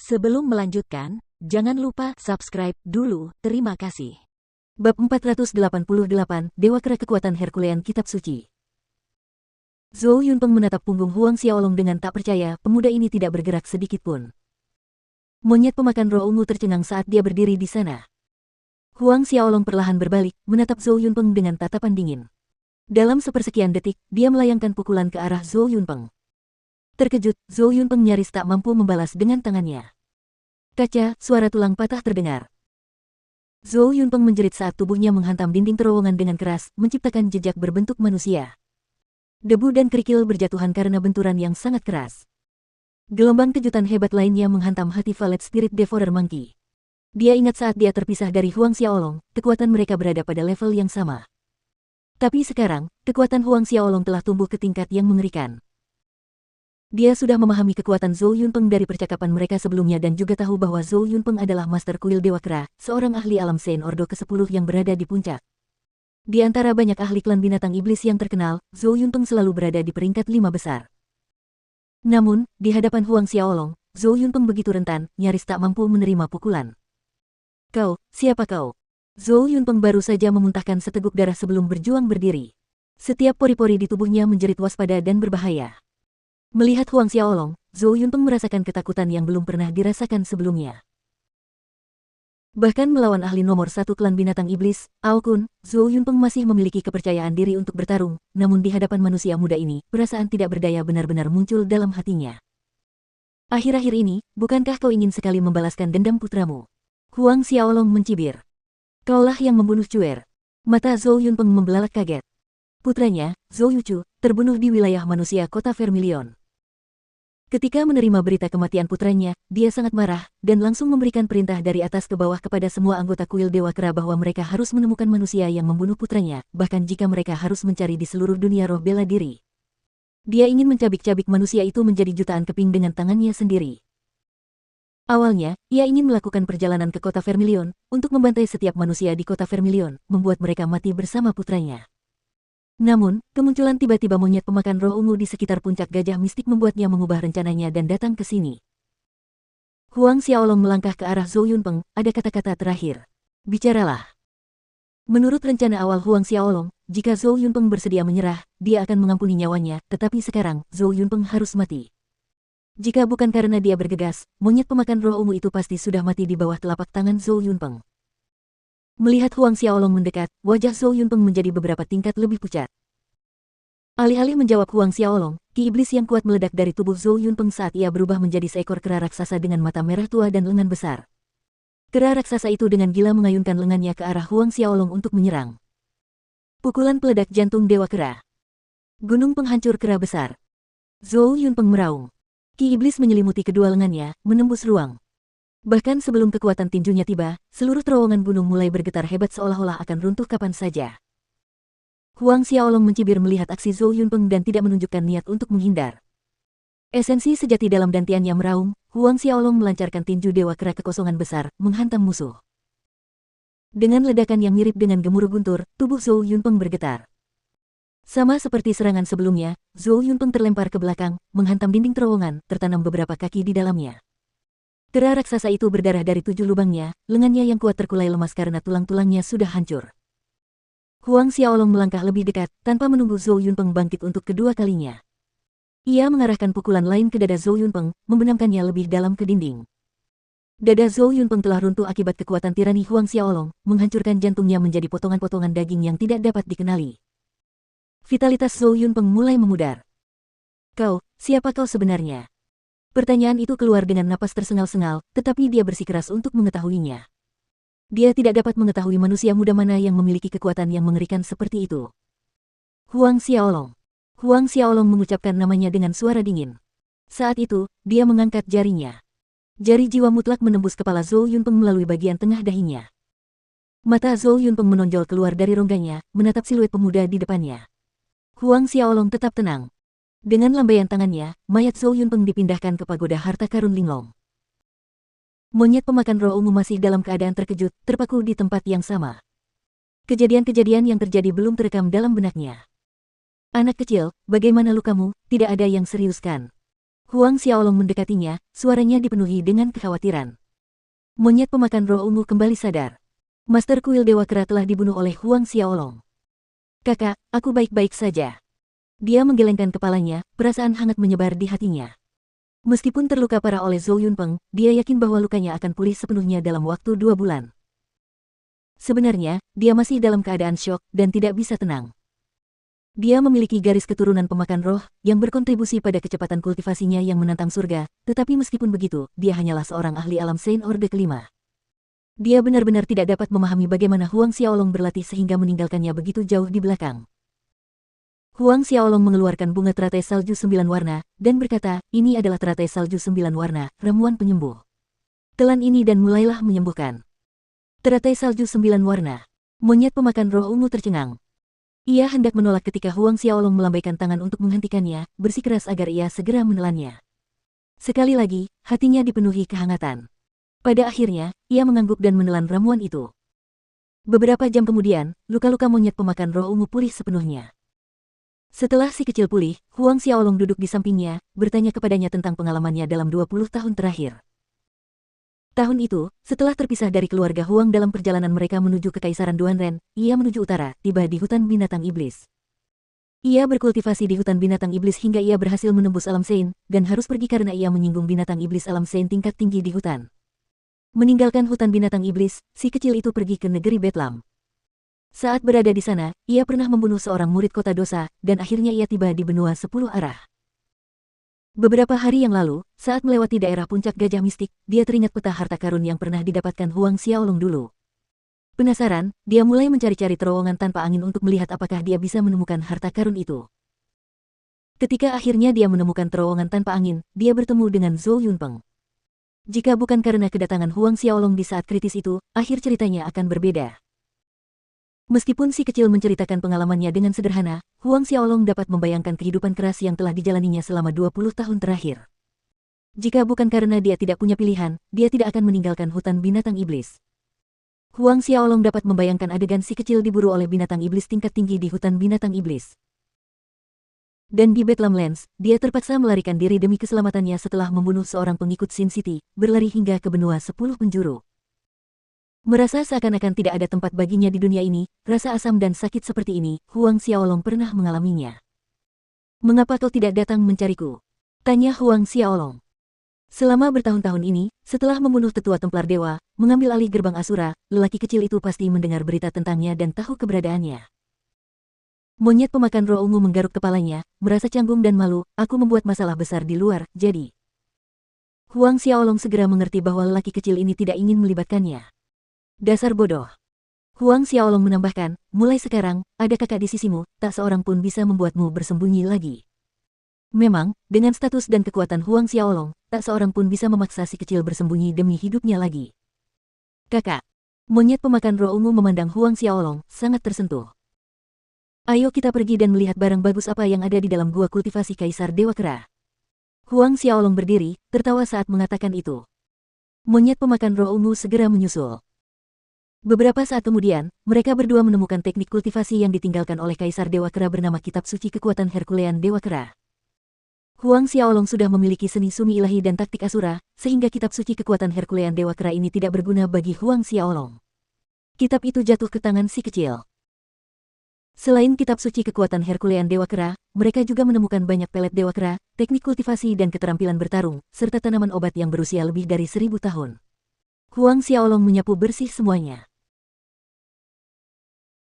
Sebelum melanjutkan, jangan lupa subscribe dulu, terima kasih. Bab 488, Dewa Kera Kekuatan Herculean Kitab Suci. Zhou Yunpeng menatap punggung Huang Xiaolong dengan tak percaya, pemuda ini tidak bergerak sedikit pun. Monyet pemakan roh ungu tercengang saat dia berdiri di sana. Huang Xiaolong perlahan berbalik, menatap Zhou Yunpeng dengan tatapan dingin. Dalam sepersekian detik, dia melayangkan pukulan ke arah Zhou Yunpeng. Terkejut, Zhou Yunpeng nyaris tak mampu membalas dengan tangannya. Kaca, suara tulang patah terdengar. Zhou Yunpeng menjerit saat tubuhnya menghantam dinding terowongan dengan keras, menciptakan jejak berbentuk manusia. Debu dan kerikil berjatuhan karena benturan yang sangat keras. Gelombang kejutan hebat lainnya menghantam hati Valet Spirit Devourer Monkey. Dia ingat saat dia terpisah dari Huang Xiaolong, kekuatan mereka berada pada level yang sama. Tapi sekarang, kekuatan Huang Xiaolong telah tumbuh ke tingkat yang mengerikan. Dia sudah memahami kekuatan Zhou Yunpeng dari percakapan mereka sebelumnya dan juga tahu bahwa Zhou Yunpeng adalah Master Kuil Dewa Kera, seorang ahli alam Sein Ordo ke-10 yang berada di puncak. Di antara banyak ahli klan binatang iblis yang terkenal, Zhou Yunpeng selalu berada di peringkat 5 besar. Namun, di hadapan Huang Xiaolong, Zhou Yunpeng begitu rentan, nyaris tak mampu menerima pukulan. "Kau, siapa kau?" Zhou Yunpeng baru saja memuntahkan seteguk darah sebelum berjuang berdiri. Setiap pori-pori di tubuhnya menjerit waspada dan berbahaya. Melihat Huang Xiaolong, Zhou Yunpeng merasakan ketakutan yang belum pernah dirasakan sebelumnya. Bahkan melawan ahli nomor 1 klan binatang iblis, Ao Kun, Zhou Yunpeng masih memiliki kepercayaan diri untuk bertarung, namun di hadapan manusia muda ini, perasaan tidak berdaya benar-benar muncul dalam hatinya. "Akhir-akhir ini, bukankah kau ingin sekali membalaskan dendam putramu?" Huang Xiaolong mencibir. "Kaulah yang membunuh Cuer." Mata Zhou Yunpeng membelalak kaget. Putranya, Zhou Yuchu, terbunuh di wilayah manusia kota Vermilion. Ketika menerima berita kematian putranya, dia sangat marah, dan langsung memberikan perintah dari atas ke bawah kepada semua anggota kuil Dewa Kera bahwa mereka harus menemukan manusia yang membunuh putranya, bahkan jika mereka harus mencari di seluruh dunia roh bela diri. Dia ingin mencabik-cabik manusia itu menjadi jutaan keping dengan tangannya sendiri. Awalnya, ia ingin melakukan perjalanan ke kota Vermilion, untuk membantai setiap manusia di kota Vermilion, membuat mereka mati bersama putranya. Namun, kemunculan tiba-tiba monyet pemakan roh ungu di sekitar puncak gajah mistik membuatnya mengubah rencananya dan datang ke sini. Huang Xiaolong melangkah ke arah Zhou Yunpeng, ada kata-kata terakhir. "Bicaralah." Menurut rencana awal Huang Xiaolong, jika Zhou Yunpeng bersedia menyerah, dia akan mengampuni nyawanya, tetapi sekarang, Zhou Yunpeng harus mati. Jika bukan karena dia bergegas, monyet pemakan roh ungu itu pasti sudah mati di bawah telapak tangan Zhou Yunpeng. Melihat Huang Xiaolong mendekat, wajah Zhou Yunpeng menjadi beberapa tingkat lebih pucat. Alih-alih menjawab Huang Xiaolong, ki iblis yang kuat meledak dari tubuh Zhou Yunpeng saat ia berubah menjadi seekor kera raksasa dengan mata merah tua dan lengan besar. Kera raksasa itu dengan gila mengayunkan lengannya ke arah Huang Xiaolong untuk menyerang. Pukulan peledak jantung Dewa Kera. Gunung penghancur kera besar. Zhou Yunpeng meraung. Ki iblis menyelimuti kedua lengannya, menembus ruang. Bahkan sebelum kekuatan tinjunya tiba, seluruh terowongan gunung mulai bergetar hebat seolah-olah akan runtuh kapan saja. Huang Xiaolong mencibir melihat aksi Zhou Yunpeng dan tidak menunjukkan niat untuk menghindar. Esensi sejati dalam dantiannya meraung, Huang Xiaolong melancarkan tinju Dewa Kera kekosongan besar, menghantam musuh. Dengan ledakan yang mirip dengan gemuruh guntur, tubuh Zhou Yunpeng bergetar. Sama seperti serangan sebelumnya, Zhou Yunpeng terlempar ke belakang, menghantam dinding terowongan, tertanam beberapa kaki di dalamnya. Kera raksasa itu berdarah dari 7 lubangnya, lengannya yang kuat terkulai lemas karena tulang-tulangnya sudah hancur. Huang Xiaolong melangkah lebih dekat, tanpa menunggu Zhou Yunpeng bangkit untuk kedua kalinya. Ia mengarahkan pukulan lain ke dada Zhou Yunpeng, membenamkannya lebih dalam ke dinding. Dada Zhou Yunpeng telah runtuh akibat kekuatan tirani Huang Xiaolong, menghancurkan jantungnya menjadi potongan-potongan daging yang tidak dapat dikenali. Vitalitas Zhou Yunpeng mulai memudar. "Kau, siapa kau sebenarnya?" Pertanyaan itu keluar dengan napas tersengal-sengal, tetapi dia bersikeras untuk mengetahuinya. Dia tidak dapat mengetahui manusia muda mana yang memiliki kekuatan yang mengerikan seperti itu. Huang Xiaolong. Huang Xiaolong mengucapkan namanya dengan suara dingin. Saat itu, dia mengangkat jarinya. Jari jiwa mutlak menembus kepala Zhou Yunpeng melalui bagian tengah dahinya. Mata Zhou Yunpeng menonjol keluar dari rongganya, menatap siluet pemuda di depannya. Huang Xiaolong tetap tenang. Dengan lambaian tangannya, mayat Zhou Yunpeng dipindahkan ke pagoda harta karun Linglong. Monyet pemakan roh ungu masih dalam keadaan terkejut, terpaku di tempat yang sama. Kejadian-kejadian yang terjadi belum terekam dalam benaknya. "Anak kecil, bagaimana lukamu? Tidak ada yang serius kan?" Huang Xiaolong mendekatinya, suaranya dipenuhi dengan kekhawatiran. Monyet pemakan roh ungu kembali sadar. Master Kuil Dewa Kera telah dibunuh oleh Huang Xiaolong. Kakak, aku baik-baik saja. Dia menggelengkan kepalanya, perasaan hangat menyebar di hatinya. Meskipun terluka parah oleh Zhou Yunpeng, dia yakin bahwa lukanya akan pulih sepenuhnya dalam waktu 2 bulan. Sebenarnya, dia masih dalam keadaan syok dan tidak bisa tenang. Dia memiliki garis keturunan pemakan roh yang berkontribusi pada kecepatan kultivasinya yang menantang surga, tetapi meskipun begitu, dia hanyalah seorang ahli alam Saint Orde kelima. Dia benar-benar tidak dapat memahami bagaimana Huang Xiaolong berlatih sehingga meninggalkannya begitu jauh di belakang. Huang Xiaolong mengeluarkan bunga teratai salju 9 warna, dan berkata, ini adalah teratai salju 9 warna, ramuan penyembuh. Telan ini dan mulailah menyembuhkan. Teratai salju 9 warna. Monyet pemakan roh ungu tercengang. Ia hendak menolak ketika Huang Xiaolong melambaikan tangan untuk menghentikannya, bersikeras agar ia segera menelannya. Sekali lagi, hatinya dipenuhi kehangatan. Pada akhirnya, ia mengangguk dan menelan ramuan itu. Beberapa jam kemudian, luka-luka monyet pemakan roh ungu pulih sepenuhnya. Setelah si kecil pulih, Huang Xiaolong duduk di sampingnya, bertanya kepadanya tentang pengalamannya dalam 20 tahun terakhir. Tahun itu, setelah terpisah dari keluarga Huang dalam perjalanan mereka menuju Kekaisaran Duanren, ia menuju utara, tiba di hutan binatang iblis. Ia berkultivasi di hutan binatang iblis hingga ia berhasil menembus alam Saint, dan harus pergi karena ia menyinggung binatang iblis alam Saint tingkat tinggi di hutan. Meninggalkan hutan binatang iblis, si kecil itu pergi ke negeri Betlam. Saat berada di sana, ia pernah membunuh seorang murid kota dosa, dan akhirnya ia tiba di benua 10 arah. Beberapa hari yang lalu, saat melewati daerah puncak gajah mistik, dia teringat peta harta karun yang pernah didapatkan Huang Xiaolong dulu. Penasaran, dia mulai mencari-cari terowongan tanpa angin untuk melihat apakah dia bisa menemukan harta karun itu. Ketika akhirnya dia menemukan terowongan tanpa angin, dia bertemu dengan Zhou Yunpeng. Jika bukan karena kedatangan Huang Xiaolong di saat kritis itu, akhir ceritanya akan berbeda. Meskipun si kecil menceritakan pengalamannya dengan sederhana, Huang Xiaolong dapat membayangkan kehidupan keras yang telah dijalaninya selama 20 tahun terakhir. Jika bukan karena dia tidak punya pilihan, dia tidak akan meninggalkan hutan binatang iblis. Huang Xiaolong dapat membayangkan adegan si kecil diburu oleh binatang iblis tingkat tinggi di hutan binatang iblis. Dan di Betlam Lands, dia terpaksa melarikan diri demi keselamatannya setelah membunuh seorang pengikut Sin City, berlari hingga ke benua 10 penjuru. Merasa seakan-akan tidak ada tempat baginya di dunia ini, rasa asam dan sakit seperti ini, Huang Xiaolong pernah mengalaminya. Mengapa kau tidak datang mencariku? Tanya Huang Xiaolong. Selama bertahun-tahun ini, setelah membunuh tetua Templar Dewa, mengambil alih gerbang Asura, lelaki kecil itu pasti mendengar berita tentangnya dan tahu keberadaannya. Monyet pemakan roh ungu menggaruk kepalanya, merasa canggung dan malu, aku membuat masalah besar di luar, jadi. Huang Xiaolong segera mengerti bahwa lelaki kecil ini tidak ingin melibatkannya. Dasar bodoh. Huang Xiaolong menambahkan, mulai sekarang, ada kakak di sisimu, tak seorang pun bisa membuatmu bersembunyi lagi. Memang, dengan status dan kekuatan Huang Xiaolong, tak seorang pun bisa memaksa si kecil bersembunyi demi hidupnya lagi. Kakak. Monyet pemakan roh ungu memandang Huang Xiaolong, sangat tersentuh. Ayo kita pergi dan melihat barang bagus apa yang ada di dalam gua kultivasi Kaisar Dewa Kera. Huang Xiaolong berdiri, tertawa saat mengatakan itu. Monyet pemakan roh ungu segera menyusul. Beberapa saat kemudian, mereka berdua menemukan teknik kultivasi yang ditinggalkan oleh Kaisar Dewa Kera bernama Kitab Suci Kekuatan Herculean Dewa Kera. Huang Xiaolong sudah memiliki seni sumi ilahi dan taktik Asura, sehingga Kitab Suci Kekuatan Herculean Dewa Kera ini tidak berguna bagi Huang Xiaolong. Kitab itu jatuh ke tangan si kecil. Selain Kitab Suci Kekuatan Herculean Dewa Kera, mereka juga menemukan banyak pelet Dewa Kera, teknik kultivasi dan keterampilan bertarung, serta tanaman obat yang berusia lebih dari 1000 tahun. Huang Xiaolong menyapu bersih semuanya.